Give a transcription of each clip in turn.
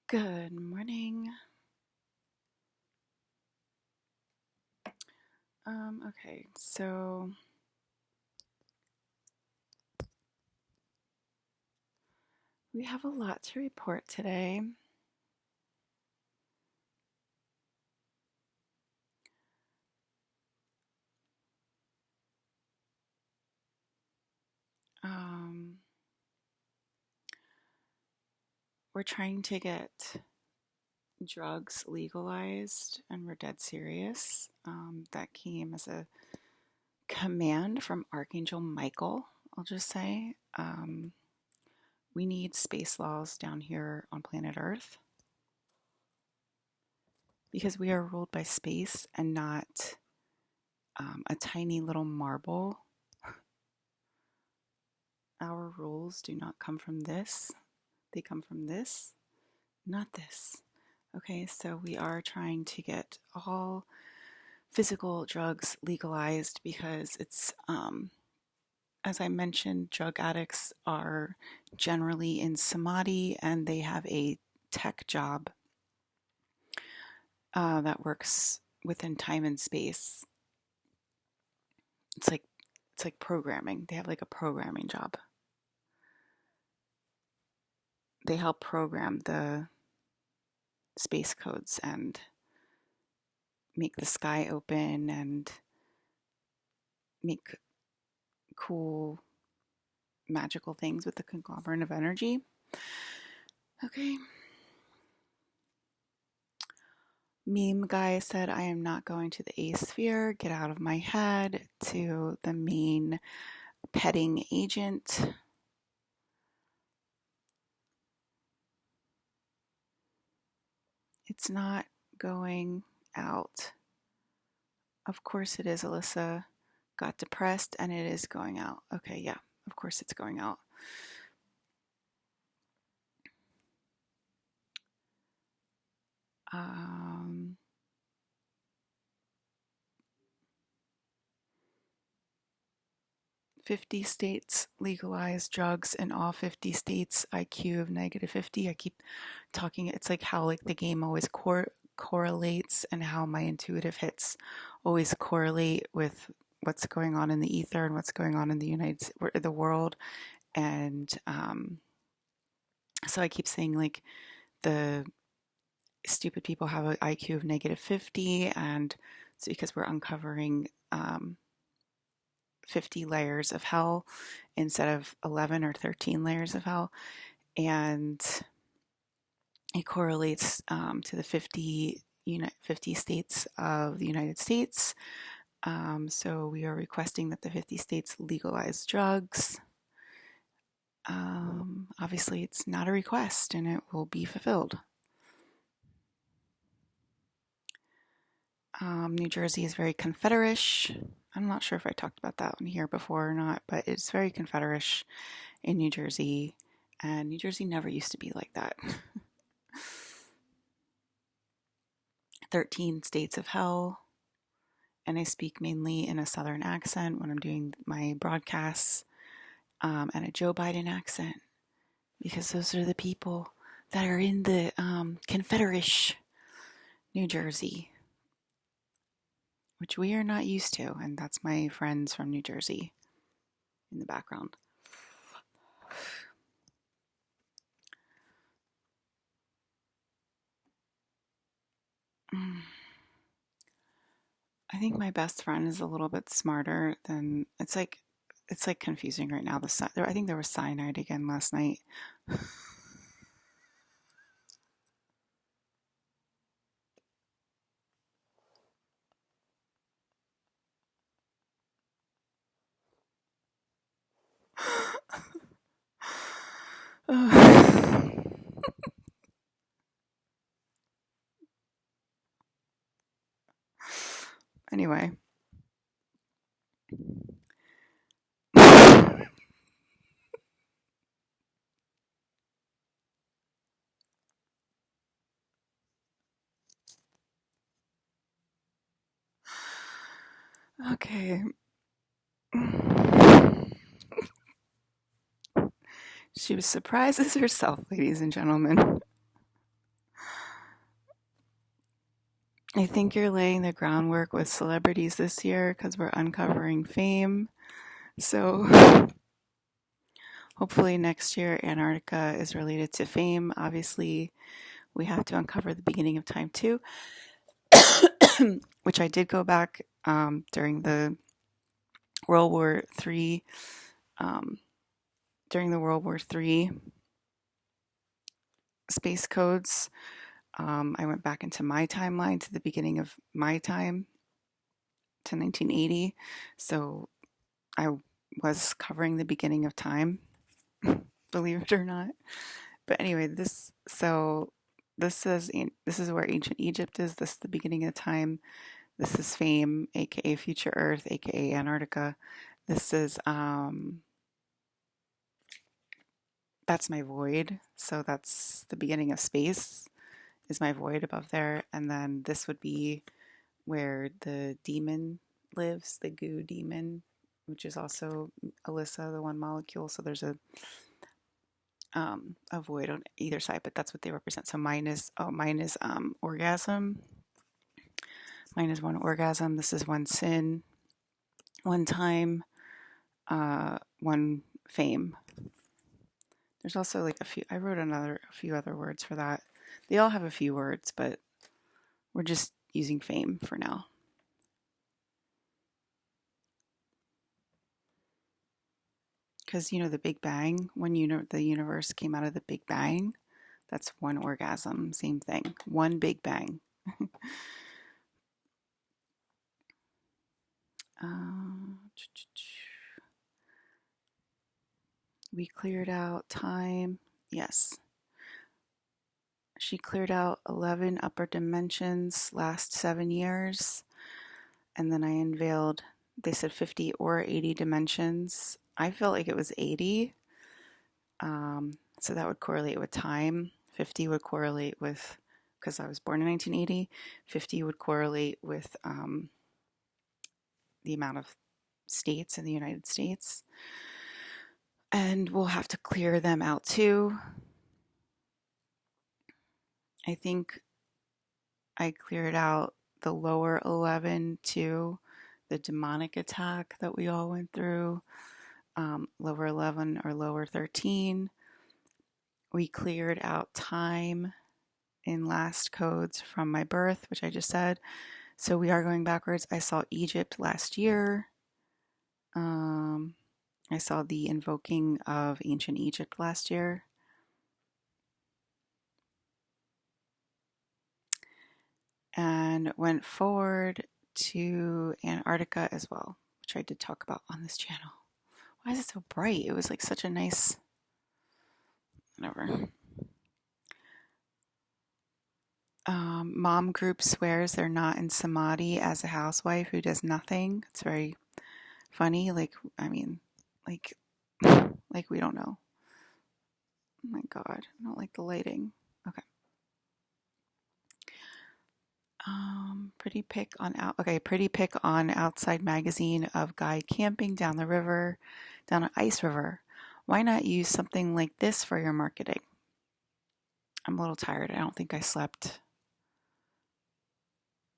Good morning. Okay, so we have a lot to report today. We're trying to get drugs legalized, and we're dead serious. That came as a command from Archangel Michael, I'll just say. We need space laws down here on planet Earth because we are ruled by space and not a tiny little marble. Our rules do not come from this. They come from this, not this. Okay, so we are trying to get all physical drugs legalized because it's, as I mentioned, drug addicts are generally in samadhi and they have a tech job that works within time and space. It's like programming. They have like a programming job. They help program the space codes and make the sky open and make cool magical things with the conglomerate of energy. Okay. Meme guy said, I am not going to the A sphere. Get out of my head. To the main petting agent. It's not going out. Of course it is, Alyssa. Got depressed and it is going out. Okay, yeah, of course it's going out. Um, 50 states legalize drugs in all 50 states, IQ of -50. I keep talking, it's like how like the game always correlates and how my intuitive hits always correlate with what's going on in the ether and what's going on in the world. And so I keep saying like the stupid people have an IQ of -50, and it's because we're uncovering 50 layers of hell instead of 11 or 13 layers of hell. And it correlates to the 50 states of the United States. So we are requesting that the 50 states legalize drugs. Obviously, it's not a request and it will be fulfilled. New Jersey is very Confederate-ish. I'm not sure if I talked about that one here before or not, but it's very Confederate-ish in New Jersey, and New Jersey never used to be like that. 13 states of hell, and I speak mainly in a Southern accent when I'm doing my broadcasts, and a Joe Biden accent, because those are the people that are in the Confederate-ish New Jersey, which we are not used to, and that's my friends from New Jersey in the background. I think my best friend is a little bit smarter than it's like confusing right now. I think there was cyanide again last night. Anyway. Okay. She was surprised as herself, ladies and gentlemen. I think you're laying the groundwork with celebrities this year because we're uncovering fame. So hopefully next year Antarctica is related to fame. Obviously, we have to uncover the beginning of time too, which I did go back during the World War III. During the World War III space codes, I went back into my timeline to the beginning of my time to 1980. So I was covering the beginning of time, believe it or not. But anyway, this is where ancient Egypt is. This is the beginning of time. This is fame, aka future Earth, aka Antarctica. This is that's my void. So that's the beginning of space is my void above there. And then this would be where the demon lives, the goo demon, which is also Alyssa, the one molecule. So there's a void on either side, but that's what they represent. So mine is orgasm. Mine is one orgasm. This is one sin, one time, one fame. There's also like a few. I wrote a few other words for that. They all have a few words, but we're just using fame for now. Because the Big Bang, when the universe came out of the Big Bang, that's one orgasm. Same thing. One Big Bang. We cleared out time. Yes. She cleared out 11 upper dimensions last 7 years. And then I unveiled, they said 50 or 80 dimensions. I felt like it was 80. So that would correlate with time. 50 would correlate with, because I was born in 1980, 50 would correlate with the amount of states in the United States. And we'll have to clear them out too. I think I cleared out the lower 11 too, the demonic attack that we all went through, lower 11 or lower 13. We cleared out time in last codes from my birth, which I just said. So we are going backwards. I saw Egypt last year. I saw the invoking of ancient Egypt last year. And went forward to Antarctica as well, which I did talk about on this channel. Why is it so bright? It was like such a nice, whatever. Mom group swears they're not in samadhi as a housewife who does nothing. It's very funny. Like we don't know. Oh my God, I don't like the lighting. Okay. Pretty pic on Outside magazine of guy camping down the river, down an ice river. Why not use something like this for your marketing? I'm a little tired. I don't think I slept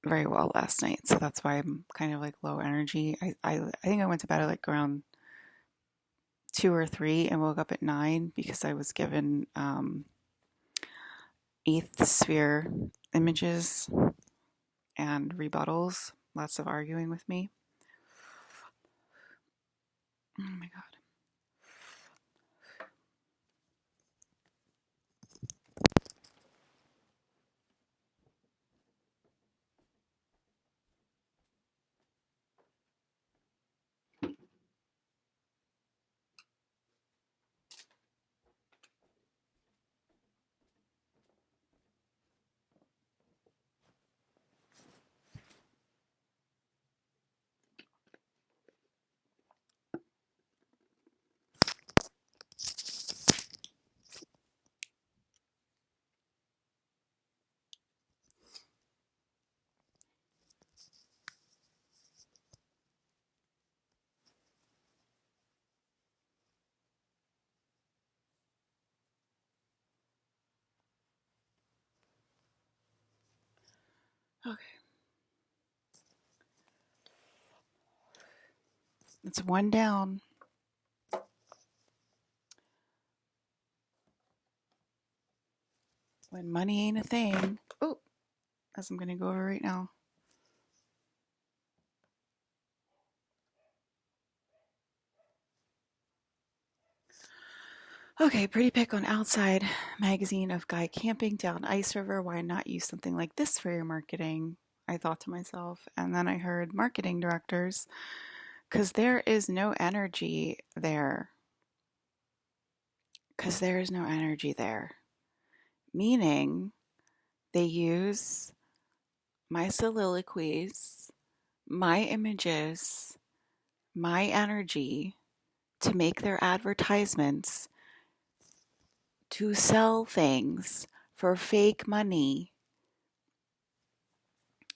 very well last night, so that's why I'm kind of like low energy. I think I went to bed at like around 2 or 3 and woke up at 9 because I was given eighth sphere images and rebuttals, lots of arguing with me. Oh my God. Okay. It's one down. When money ain't a thing. Oh, as I'm going to go over right now. Okay, pretty pic on Outside magazine of guy camping down ice river. Why not use something like this for your marketing? I thought to myself. And then I heard marketing directors, because there is no energy there. Because there is no energy there. Meaning they use my soliloquies, my images, my energy to make their advertisements, to sell things for fake money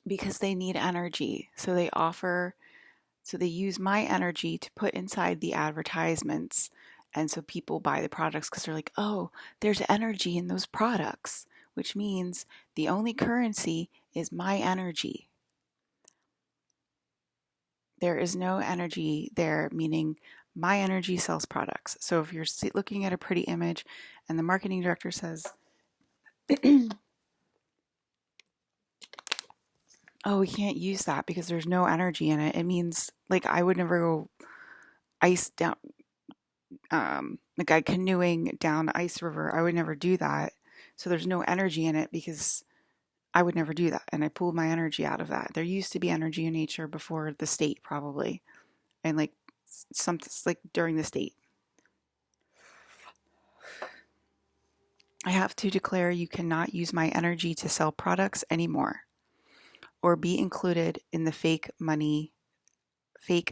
because they need energy. So they use my energy to put inside the advertisements. And so people buy the products because they're like, oh, there's energy in those products, which means the only currency is my energy. There is no energy there, meaning my energy sells products. So if you're looking at a pretty image and the marketing director says, oh, we can't use that because there's no energy in it, it means like I would never go ice down, like I canoeing down ice river. I would never do that. So there's no energy in it because I would never do that. And I pulled my energy out of that. There used to be energy in nature before the state, probably. And like something like during the state. I have to declare you cannot use my energy to sell products anymore or be included in the fake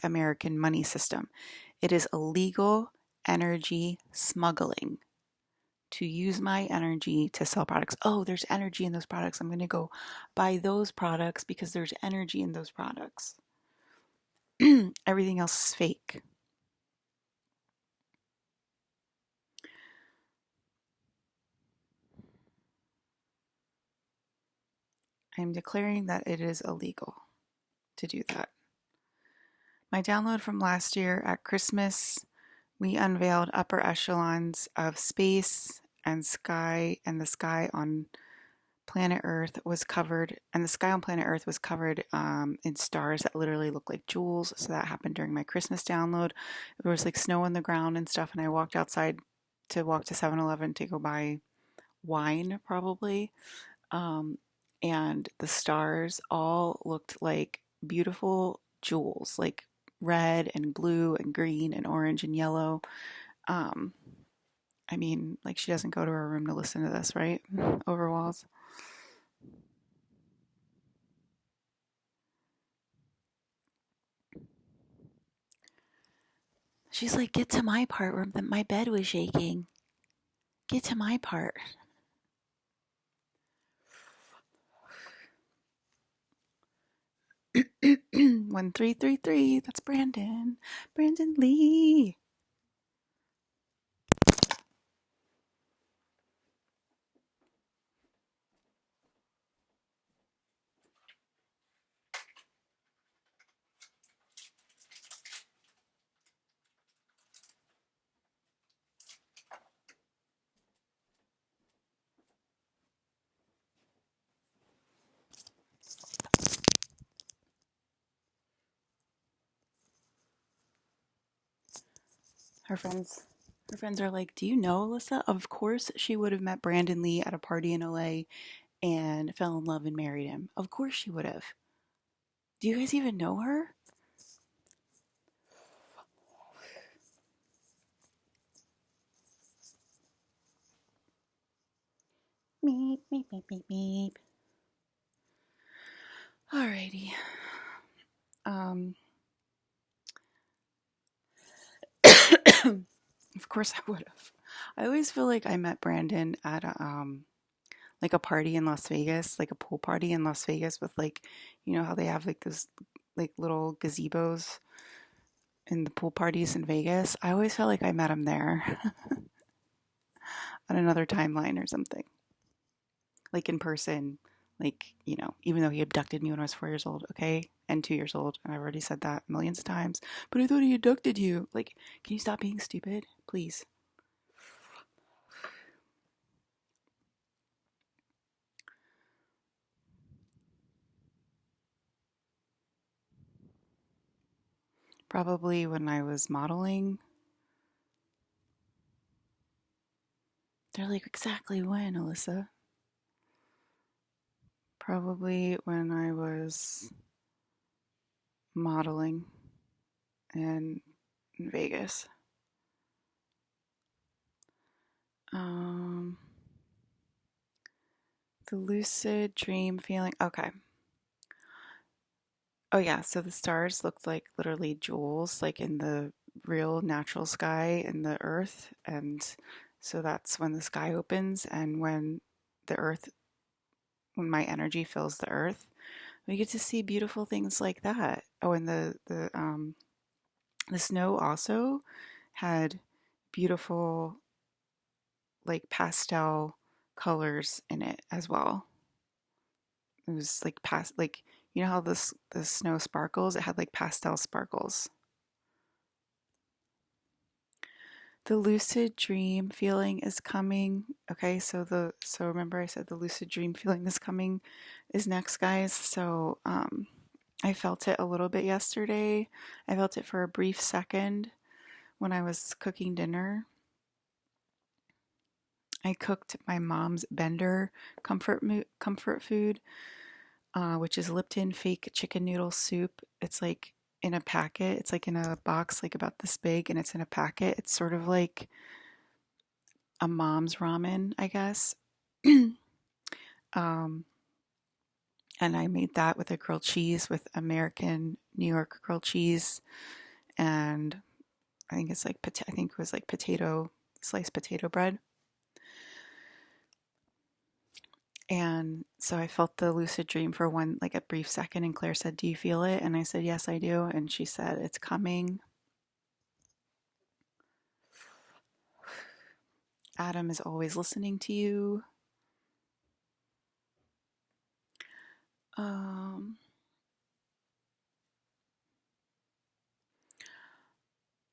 American money system. It is illegal energy smuggling to use my energy to sell products. Oh, there's energy in those products. I'm going to go buy those products because there's energy in those products. Everything else is fake. I'm declaring that it is illegal to do that. My download from last year at Christmas, we unveiled upper echelons of space and sky, and the sky on planet Earth was covered, and the sky on planet Earth was covered in stars that literally looked like jewels. So that happened during my Christmas download. There was like snow on the ground and stuff, and I walked outside to walk to 7-Eleven to go buy wine, probably. And the stars all looked like beautiful jewels, like red and blue and green and orange and yellow. Um, I mean, like she doesn't go to her room to listen to this, right? Over walls. She's like, get to my part where my bed was shaking. Get to my part. One, 333. That's Brandon. Brandon Lee. Her friends are like, do you know Alyssa? Of course she would have met Brandon Lee at a party in LA and fell in love and married him. Of course she would have. Do you guys even know her? Meep, meep, meep, meep, meep. Alrighty. Of course I would have. I always feel like I met Brandon at a like a party in Las Vegas, like a pool party in Las Vegas with like, you know how they have like those like little gazebos in the pool parties in Vegas. I always felt like I met him there on another timeline or something. Like in person, Like, even though he abducted me when I was 4 years old, okay? And 2 years old. And I've already said that millions of times. But I thought he abducted you. Like, can you stop being stupid? Please. Probably when I was modeling. They're like, exactly when, Alyssa? Probably when I was modeling in Vegas. Um, the lucid dream feeling. Okay. Oh, yeah. So the stars looked like literally jewels, like in the real natural sky in the earth. And so that's when the sky opens and the earth, when my energy fills the earth, we get to see beautiful things like that. Oh, and the snow also had beautiful, like pastel colors in it as well. It was like like how the snow sparkles. It had like pastel sparkles. The lucid dream feeling is coming. Okay, so remember I said the lucid dream feeling is coming is next, guys. So I felt it a little bit yesterday. I felt it for a brief second when I was cooking dinner. I cooked my mom's Bender comfort food, which is Lipton fake chicken noodle soup. It's like in a packet. It's like in a box, like about this big, and it's in a packet. It's sort of like a mom's ramen, I guess. um, and I made that with a grilled cheese, with American New York grilled cheese, and I think I think it was like sliced potato bread. And so I felt the lucid dream for like a brief second, and Claire said, "Do you feel it?" And I said, "Yes, I do." And she said, "It's coming." Adam is always listening to you. Um,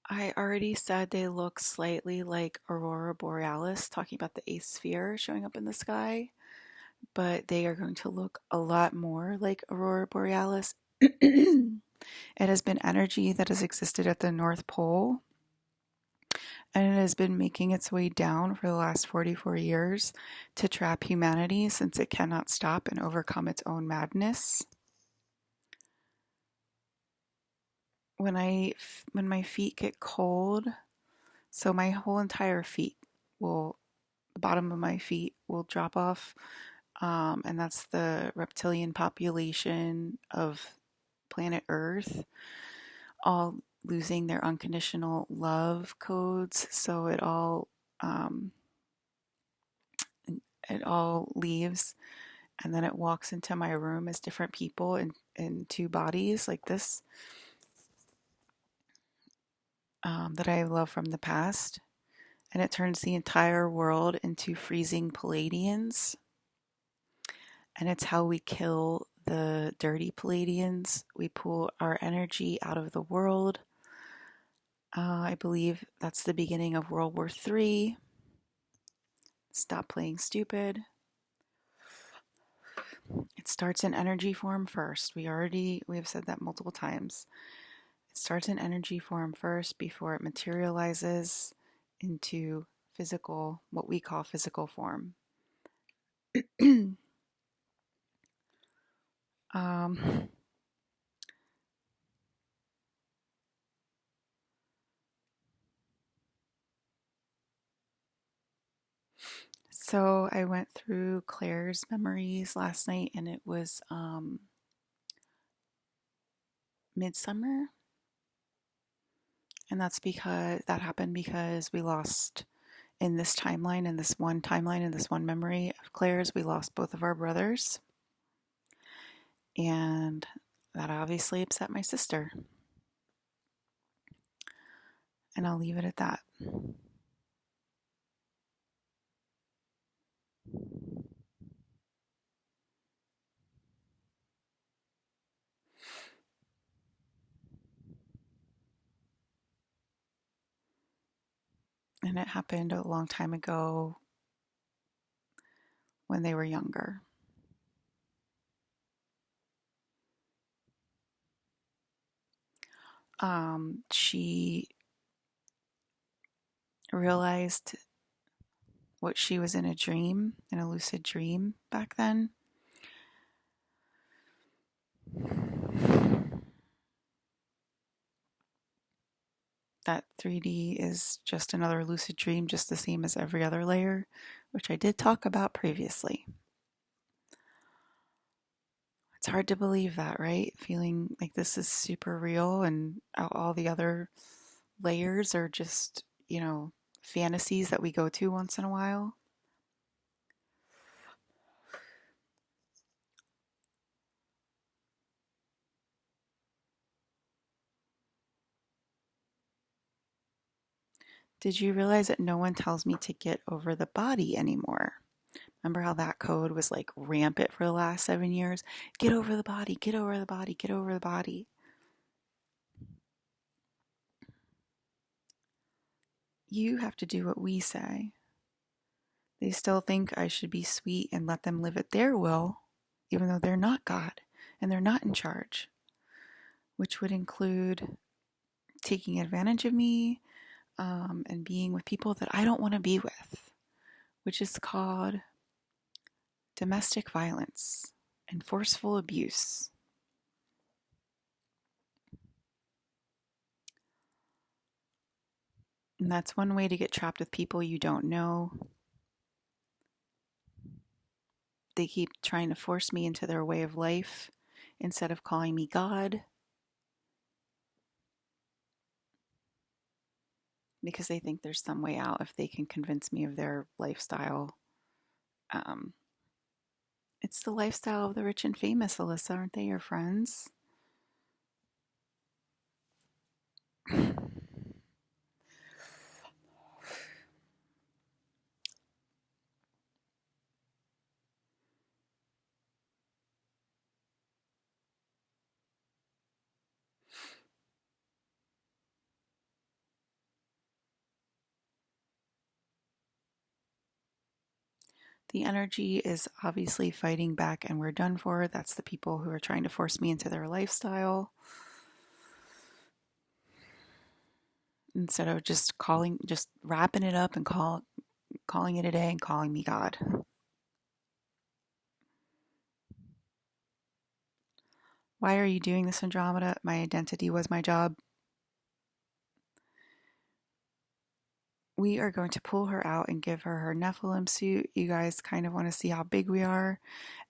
I already said they look slightly like Aurora Borealis, talking about the eighth sphere showing up in the sky, but they are going to look a lot more like Aurora Borealis. It has been energy that has existed at the North Pole, and it has been making its way down for the last 44 years to trap humanity since it cannot stop and overcome its own madness. When my feet get cold, so my whole entire feet will the bottom of my feet will drop off, and that's the reptilian population of planet Earth, all losing their unconditional love codes. So um, it all leaves, and then it walks into my room as different people in two bodies like this, that I love from the past. And it turns the entire world into freezing Palladians. And it's how we kill the dirty Palladians. We pull our energy out of the world. I believe that's the beginning of World War III. Stop playing stupid. It starts in energy form first. We have said that multiple times. It starts in energy form first before it materializes into physical, what we call physical form. um, so I went through Claire's memories last night, and it was midsummer. And that happened because we lost in this timeline, in this one memory of Claire's, we lost both of our brothers. And that obviously upset my sister. And I'll leave it at that. And it happened a long time ago when they were younger. She realized what she was in a dream, in a lucid dream back then. That 3D is just another lucid dream, just the same as every other layer, which I did talk about previously. It's hard to believe that, right? Feeling like this is super real and all the other layers are just, fantasies that we go to once in a while. Did you realize that no one tells me to get over the body anymore? Remember how that code was like rampant for the last 7 years? Get over the body, get over the body, get over the body. You have to do what we say. They still think I should be sweet and let them live at their will, even though they're not God and they're not in charge, which would include taking advantage of me and being with people that I don't want to be with, which is called domestic violence and forceful abuse. And that's one way to get trapped with people you don't know. They keep trying to force me into their way of life instead of calling me God because they think there's some way out if they can convince me of their lifestyle. Um, it's the lifestyle of the rich and famous, Alyssa. Aren't they your friends? The energy is obviously fighting back and we're done for. That's the people who are trying to force me into their lifestyle. Instead of just wrapping it up and calling it a day and calling me God. Why are you doing this, Andromeda? My identity was my job. We are going to pull her out and give her her Nephilim suit. You guys kind of want to see how big we are,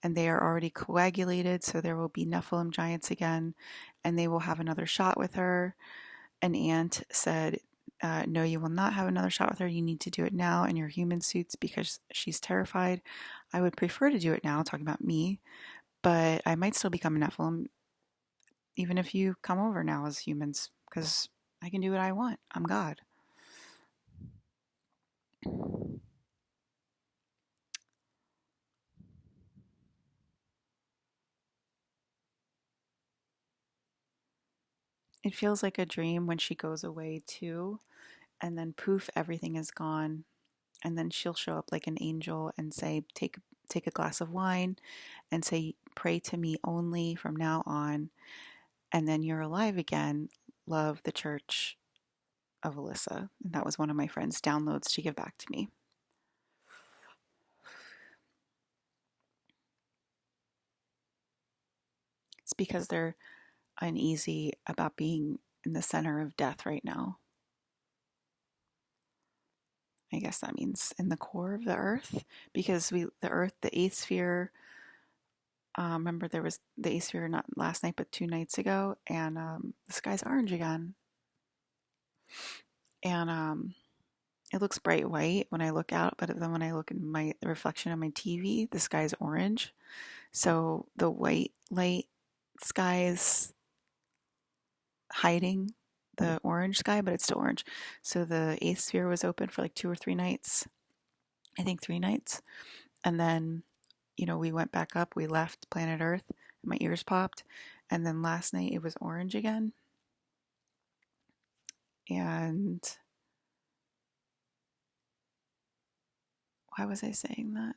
and they are already coagulated, so there will be Nephilim giants again, and they will have another shot with her. An aunt said, no, you will not have another shot with her. You need to do it now in your human suits because she's terrified. I would prefer to do it now, talking about me, but I might still become a Nephilim even if you come over now as humans because I can do what I want. I'm God. It feels like a dream when she goes away too, and then poof, everything is gone. And then she'll show up like an angel and say, take a glass of wine and say, pray to me only from now on. And then you're alive again. Love, the Church of Alyssa. And that was one of my friend's downloads to give back to me. It's because they're uneasy about being in the center of death right now. I guess that means in the core of the earth, because the earth, the eighth sphere. Remember, there was the eighth sphere not last night, but 2 nights ago, and the sky's orange again, and it looks bright white when I look out, but then when I look in the reflection on my TV, the sky's orange. So the white light sky is hiding the orange sky, but it's still orange. So the eighth sphere was open for like 2 or 3 nights. I think 3 nights. And then, we went back up, we left planet Earth, and my ears popped. And then last night it was orange again. And Why was I saying that?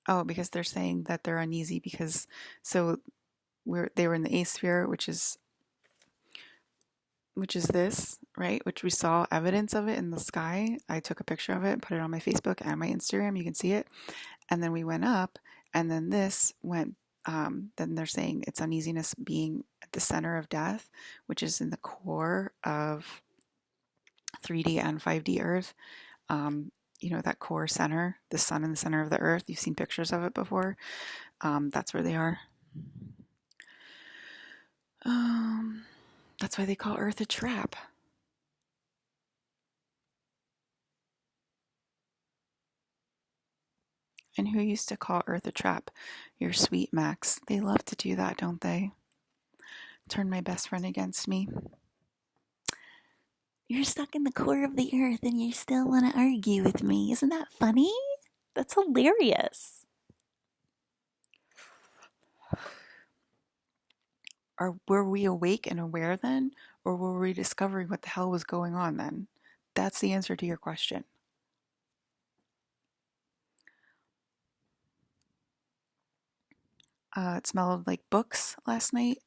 Oh, because they're saying that they're uneasy because so they were in the eighth sphere, which is this, right? Which we saw evidence of it in the sky. I took a picture of it and put it on my Facebook and my Instagram. You can see it. And then we went up, and then this went. Then they're saying it's uneasiness being at the center of death, which is in the core of 3D and 5D Earth. Um, that core center, the sun in the center of the Earth. You've seen pictures of it before. That's where they are. Um, that's why they call Earth a trap. And who used to call Earth a trap? Your sweet Max. They love to do that, don't they? Turn my best friend against me. You're stuck in the core of the Earth and you still want to argue with me. Isn't that funny? That's hilarious. Were we awake and aware then? Or were we discovering what the hell was going on then? That's the answer to your question. It smelled like books last night.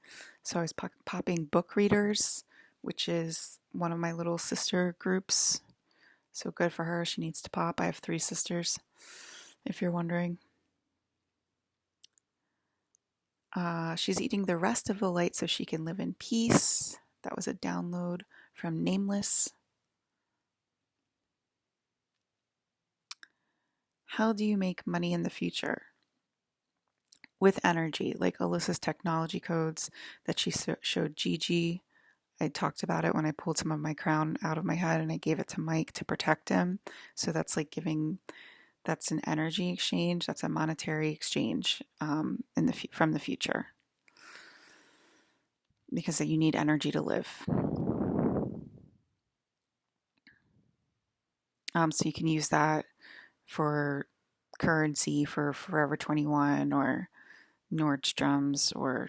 So I was popping book readers, which is one of my little sister groups. So good for her. She needs to pop. I have 3 sisters, if you're wondering. She's eating the rest of the light so she can live in peace. That was a download from Nameless. How do you make money in the future? With energy, like Alyssa's technology codes that she showed Gigi. I talked about it when I pulled some of my crown out of my head and I gave it to Mike to protect him. So that's like that's an energy exchange. That's a monetary exchange from the future because you need energy to live. So you can use that for currency for Forever 21 or Nordstrom's or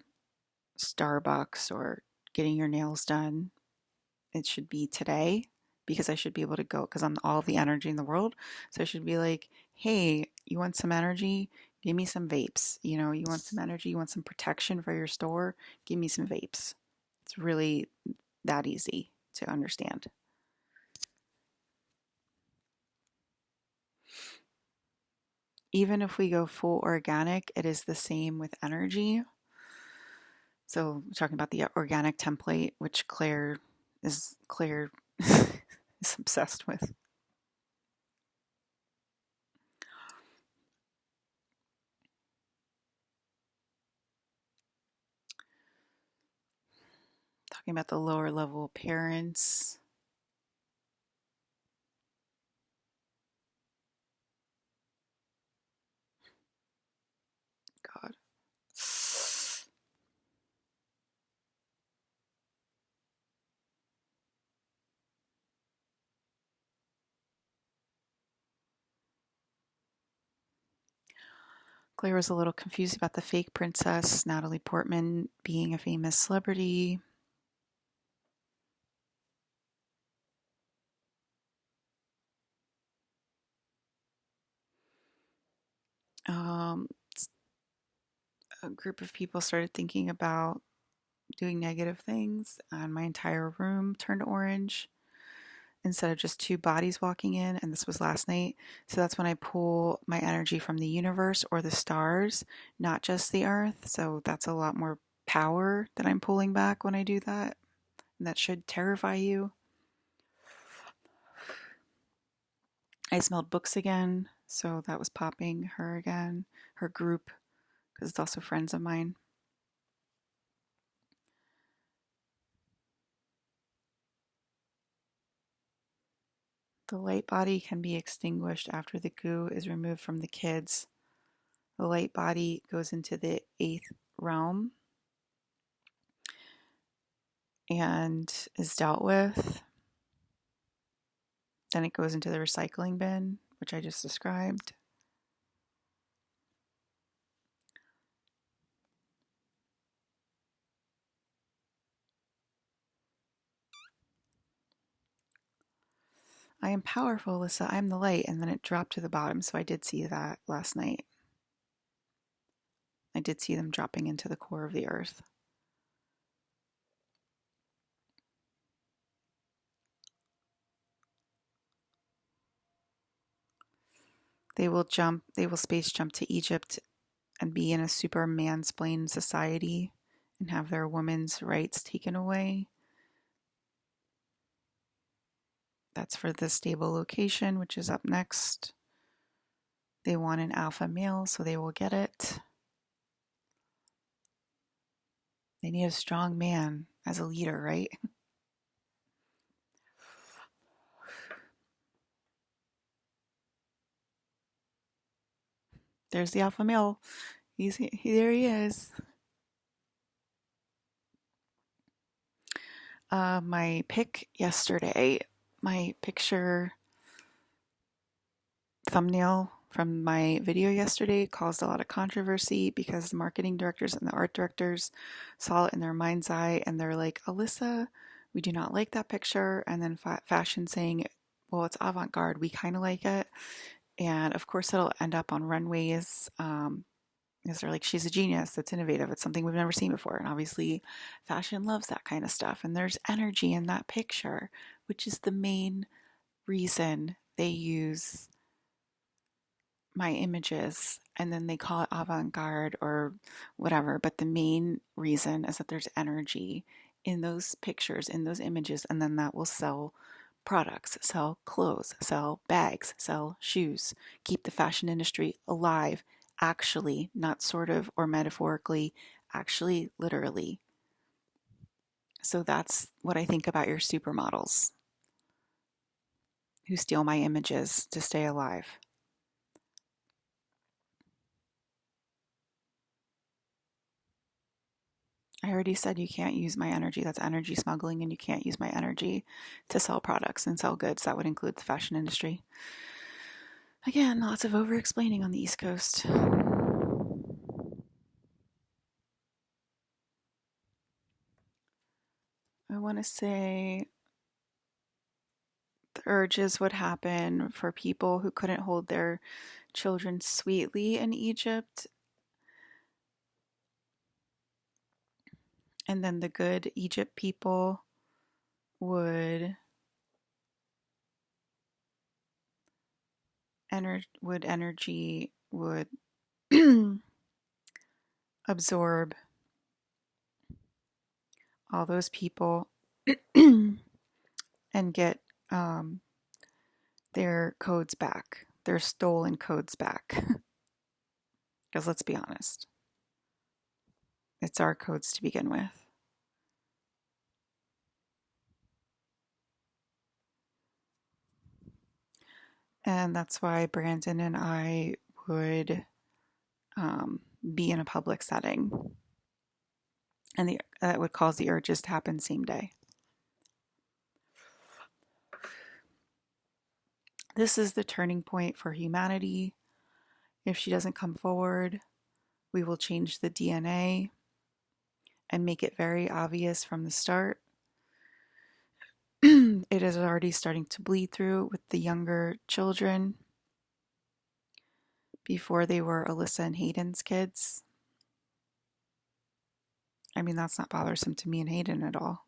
Starbucks or getting your nails done. It should be today because I should be able to go because I'm all the energy in the world. So I should be like, hey, you want some energy? Give me some vapes. You want some energy? You want some protection for your store? Give me some vapes. It's really that easy to understand. Even if we go full organic, it is the same with energy. So we're talking about the organic template, which Claire is obsessed with. Talking about the lower level parents. God. Claire was a little confused about the fake princess, Natalie Portman being a famous celebrity. Um, a group of people started thinking about doing negative things, and my entire room turned orange instead of just 2 bodies walking in. And this was last night. So that's when I pull my energy from the universe or the stars, not just the earth. So that's a lot more power that I'm pulling back when I do that. And that should terrify you. I smelled books again. So that was popping her again, her group, because it's also friends of mine. The light body can be extinguished after the goo is removed from the kids. The light body goes into the 8th realm and is dealt with. Then it goes into the recycling bin, which I just described. I am powerful, Alyssa. I am the light. And then it dropped to the bottom. So I did see that last night. I did see them dropping into the core of the earth. They will space jump to Egypt and be in a super mansplained society and have their women's rights taken away. That's for the stable location, which is up next. They want an alpha male, so they will get it. They need a strong man as a leader, right? There's the alpha male. There he is. My pick yesterday, my picture thumbnail from my video yesterday caused a lot of controversy because the marketing directors and the art directors saw it in their mind's eye and they're like, Alyssa, we do not like that picture. And then fashion saying, well, it's avant-garde, we kind of like it. And of course it'll end up on runways because they're like, she's a genius, it's innovative, it's something we've never seen before. And obviously fashion loves that kind of stuff, and there's energy in that picture, which is the main reason they use my images, and then they call it avant-garde or whatever, but the main reason is that there's energy in those pictures, in those images, and then that will sell products, sell clothes, sell bags, sell shoes, keep the fashion industry alive, actually, not sort of or metaphorically, actually, literally. So that's what I think about your supermodels who steal my images to stay alive. I already said you can't use my energy. That's energy smuggling, and you can't use my energy to sell products and sell goods. That would include the fashion industry. Again, lots of over explaining on the East Coast. I want to say the urges would happen for people who couldn't hold their children sweetly in Egypt. And then the good Egypt people would absorb all those people and get their codes back, their stolen codes back. Because let's be honest, it's our codes to begin with. And that's why Brandon and I would be in a public setting. And that would cause the urges to happen same day. This is the turning point for humanity. If she doesn't come forward, we will change the DNA and make it very obvious from the start. It is already starting to bleed through with the younger children before they were Alyssa and Hayden's kids. I mean, that's not bothersome to me and Hayden at all.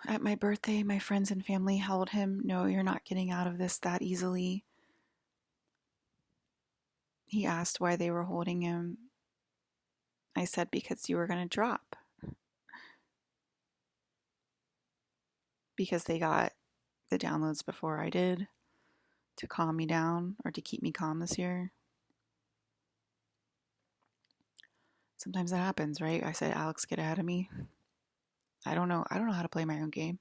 At my birthday, my friends and family held him. No, you're not getting out of this that easily. He asked why they were holding him. I said, because you were going to drop. Because they got the downloads before I did to calm me down or to keep me calm this year. Sometimes that happens, right? I said, Alex, get ahead of me. I don't know how to play my own game.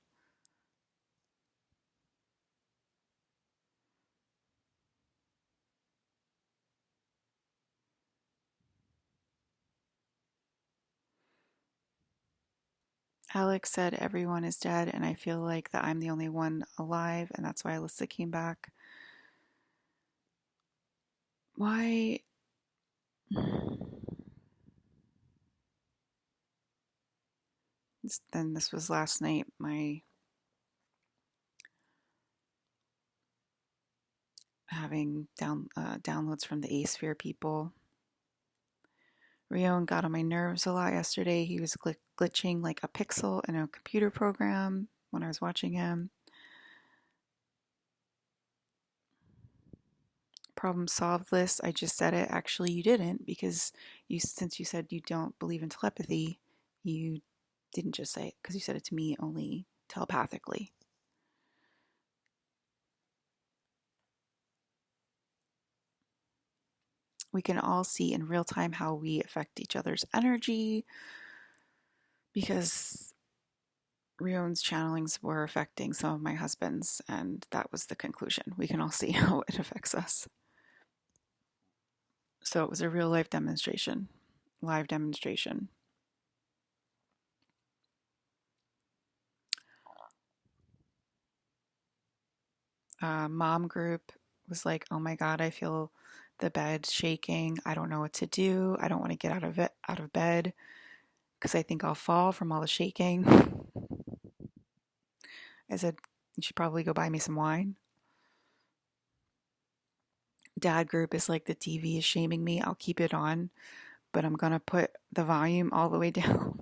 Alex said everyone is dead, and I feel like that I'm the only one alive, and that's why Alyssa came back. Why? Then this was last night. My having downloads from the A-Sphere people. Rion got on my nerves a lot yesterday. He was glitching like a pixel in a computer program when I was watching him. Problem solved list. I just said it. Actually, you didn't, because since you said you don't believe in telepathy, you didn't just say it, because you said it to me only telepathically. We can all see in real time how we affect each other's energy, because Rion's channelings were affecting some of my husband's, and that was the conclusion. We can all see how it affects us. So it was a real live demonstration. Mom group was like, oh my God, I feel the bed shaking. I don't know what to do. I don't want to get out of bed because I think I'll fall from all the shaking. I said, you should probably go buy me some wine. Dad group is like, the TV is shaming me. I'll keep it on, but I'm going to put the volume all the way down.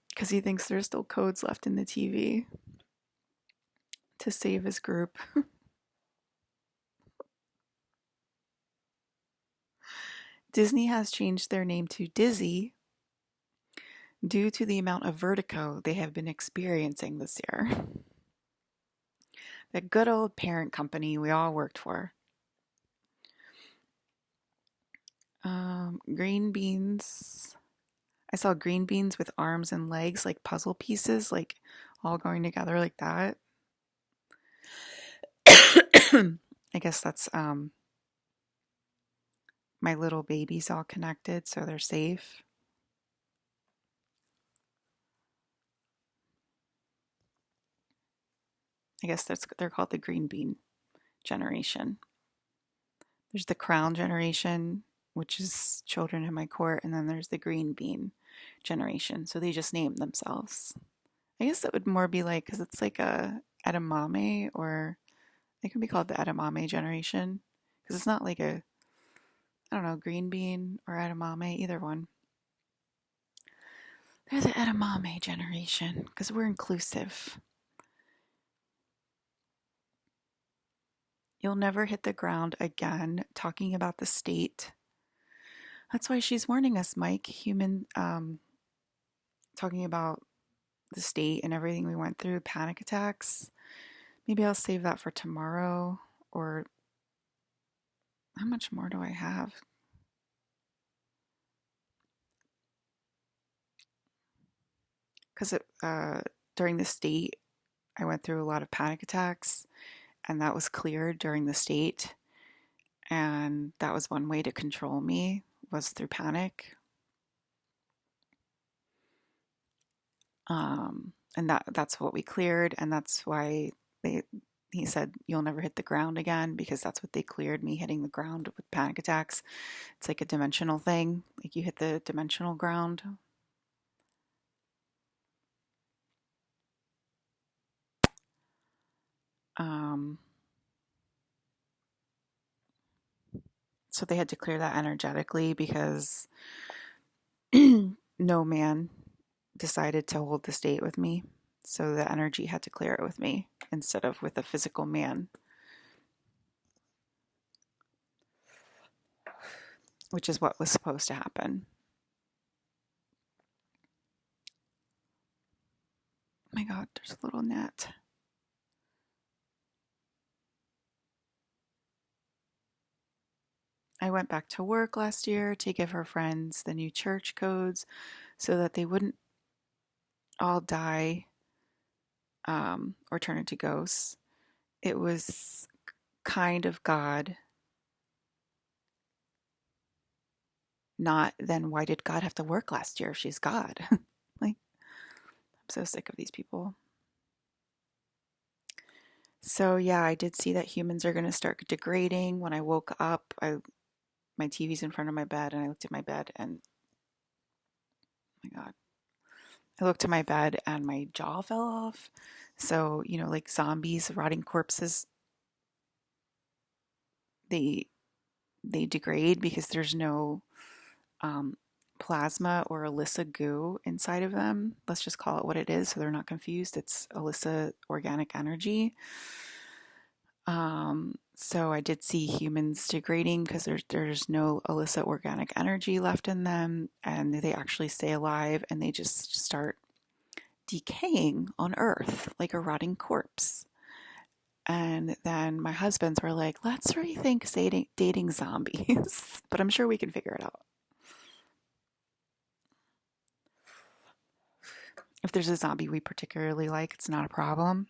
Because he thinks there's still codes left in the TV to save his group. Disney has changed their name to Dizzy due to the amount of vertigo they have been experiencing this year. The good old parent company we all worked for. Green beans. I saw green beans with arms and legs like puzzle pieces, like all going together like that. I guess that's my little babies all connected, so they're safe. I guess they're called the green bean generation. There's the crown generation, which is children in my court, and then there's the green bean generation. So they just named themselves. I guess that would more be like, because it's like a edamame, or it could be called the edamame generation, because it's not like a, I don't know, green bean or edamame, either one. They're the edamame generation, because we're inclusive. You'll never hit the ground again, talking about the state. That's why she's warning us, Mike. Talking about the state and everything we went through, panic attacks. Maybe I'll save that for tomorrow. Or how much more do I have? Because during the state, I went through a lot of panic attacks, and that was cleared during the state. And that was one way to control me, was through panic. And that's what we cleared, and that's why he said you'll never hit the ground again, because that's what they cleared me, hitting the ground with panic attacks. It's like a dimensional thing, like you hit the dimensional ground. So they had to clear that energetically, because no man decided to hold the state with me. So the energy had to clear it with me instead of with a physical man, which is what was supposed to happen. Oh my God, there's a little gnat. I went back to work last year to give her friends the new church codes so that they wouldn't all die or turn into ghosts. It was kind of God. Not then why did God have to work last year if she's God? Like, I'm so sick of these people. So yeah, I did see that humans are going to start degrading. When I woke up, my TV's in front of my bed, and I looked at my bed, and oh my God, I looked at my bed, and my jaw fell off. So like zombies, rotting corpses, they they degrade because there's no um, plasma or ELISA goo inside of them. Let's just call it what it is, so they're not confused. It's ELISA organic energy. So I did see humans degrading because there's no ELISA organic energy left in them, and they actually stay alive, and they just start decaying on Earth like a rotting corpse. And then my husbands were like, let's rethink dating zombies. But I'm sure we can figure it out. If there's a zombie we particularly like, it's not a problem.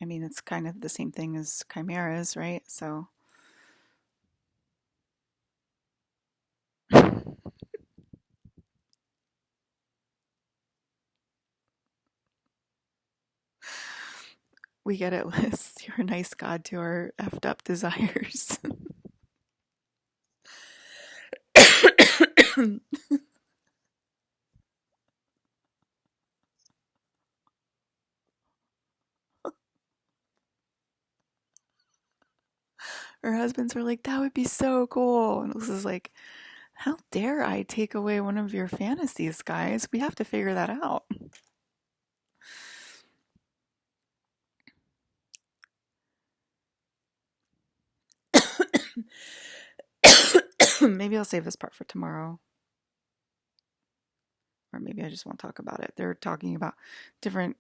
I mean, it's kind of the same thing as chimeras, right? So we get it, Liz. You're a nice god to our effed up desires. Our husbands were like, that would be so cool. And Liz is like, how dare I take away one of your fantasies, guys? We have to figure that out. Maybe I'll save this part for tomorrow. Or maybe I just won't talk about it. They're talking about the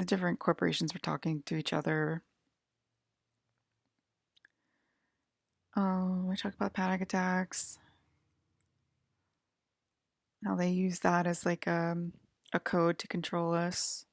different corporations were talking to each other. We talk about panic attacks. How they use that as like a code to control us.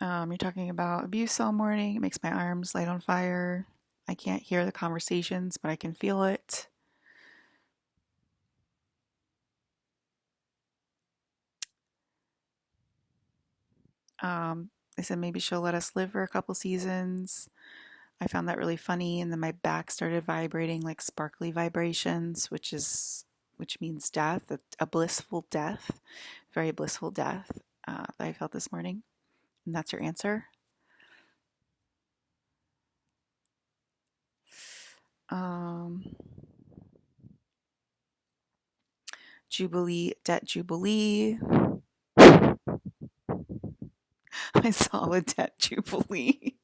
You're talking about abuse all morning. It makes my arms light on fire. I can't hear the conversations, but I can feel it. They said maybe she'll let us live for a couple seasons. I found that really funny, and then my back started vibrating like sparkly vibrations, which means death, a blissful death, very blissful death that I felt this morning. And that's your answer. Jubilee, debt jubilee. I saw a debt jubilee.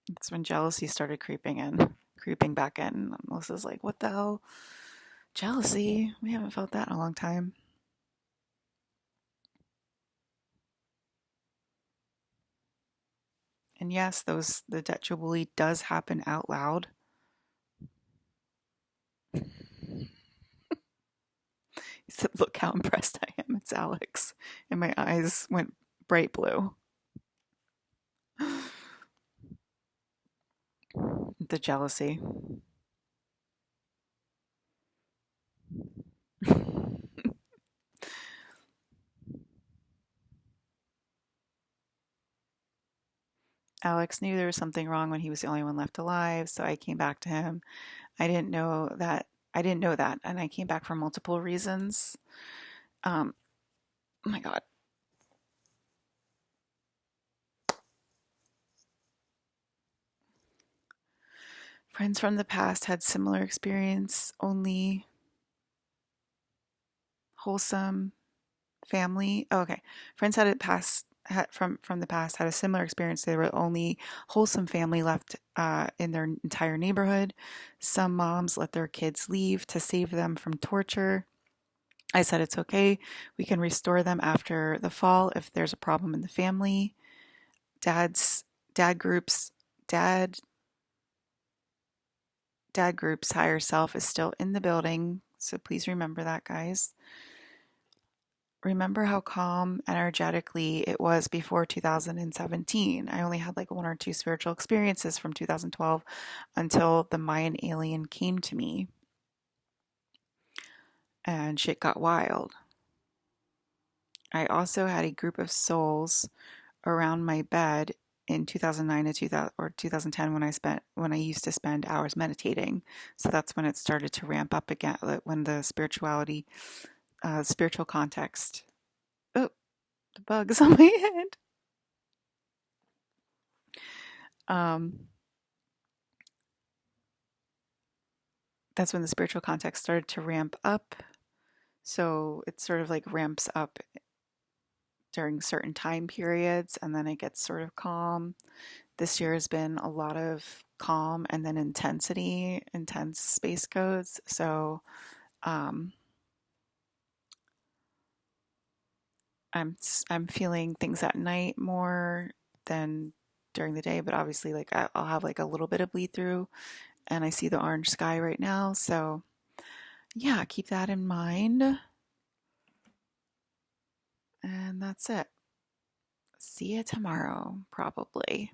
That's when jealousy started creeping back in. And Melissa's like, what the hell? Jealousy? We haven't felt that in a long time. And yes, the debt jubilee does happen out loud. He said, look how impressed I am. It's Alex. And my eyes went bright blue. The jealousy. Alex knew there was something wrong when he was the only one left alive, so I came back to him. I didn't know that. And I came back for multiple reasons. Oh my God. Friends from the past had similar experience, only wholesome family. Oh, okay. Friends had it past had, from the past had a similar experience. They were only wholesome family left in their entire neighborhood. Some moms let their kids leave to save them from torture. I said it's okay. We can restore them after the fall if there's a problem in the family. Dad's dad groups dad dad group's higher self is still in the building, so please remember that, guys. Remember how calm, energetically it was before 2017. I only had like one or two spiritual experiences from 2012 until the Mayan alien came to me and shit got wild. I also had a group of souls around my bed in 2009 to 2000 or 2010 when I used to spend hours meditating. So that's when it started to ramp up again, when the spiritual context. Oh, the bug is on my head. Um, that's when the spiritual context started to ramp up. So it sort of like ramps up during certain time periods and then it gets sort of calm. This year has been a lot of calm and then intensity, intense space codes. So um, I'm feeling things at night more than during the day, but obviously like I'll have like a little bit of bleed through and I see the orange sky right now. So yeah, keep that in mind. And that's it. See you tomorrow, probably.